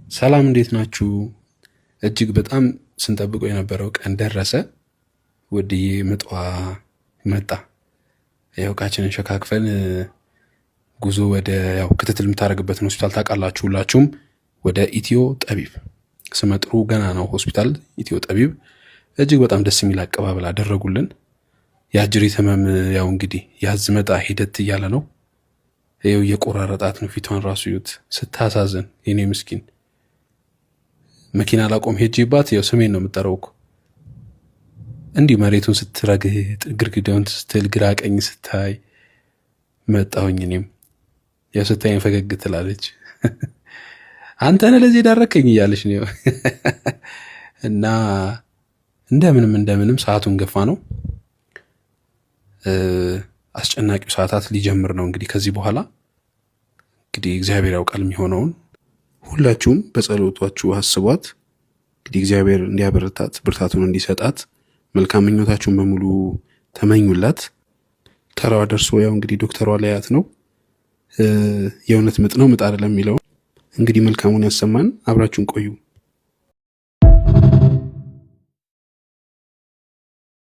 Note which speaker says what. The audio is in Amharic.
Speaker 1: ሰላም እንዴት ናችሁ? እጅግ በጣም ስንጠብቀው የነበረው ቀን ደረሰ። ውድዬ ምጧ መጣ። ያው ዕቃችንን ሸካክፈን ጉዞ ወደ ክትትል የምታደርግበትን ሆስፒታል ታውቃላችሁ ሁላችሁም፣ ወደ ኢትዮ ጠቢብ ስመጥሩ ገና ነው ሆስፒታል ኢትዮ ጠቢብ። እጅግ በጣም ደስ የሚል አቀባበል አደረጉልን። የአጅሪት ህመም ያው እንግዲህ ያዝ መጣ ሂደት እያለ ነው። ይኸው እየቆራረጣት ነው ፊቷን ራሱ ይዩት፣ ስታሳዝን የኔ ምስኪን። መኪና ላቆም ሄጄባት ያው ስሜን ነው የምጠራው እኮ እንዲህ መሬቱን ስትረግጥ ግድግዳውን ስትል ግራ ቀኝ ስታይ መጣሁኝ። እኔም ያው ስታይን ፈገግ ትላለች። አንተ ነህ ለዚህ ዳረከኝ እያለች ነው። እና እንደምንም ሰዓቱን ገፋ ነው። አስጨናቂው ሰዓታት ሊጀምር ነው እንግዲህ ከዚህ በኋላ እንግዲህ እግዚአብሔር ያውቃል የሚሆነውን። ሁላችሁም በጸሎታችሁ አስቧት። እንግዲህ እግዚአብሔር እንዲያበረታት ብርታቱን እንዲሰጣት መልካም ምኞታችሁን በሙሉ ተመኙላት። ተራዋ ደርሶ ያው እንግዲህ ዶክተሯ ላያት ነው። የእውነት ምጥ ነው ምጥ አይደለም የሚለው እንግዲህ መልካሙን ያሰማን። አብራችሁን ቆዩ።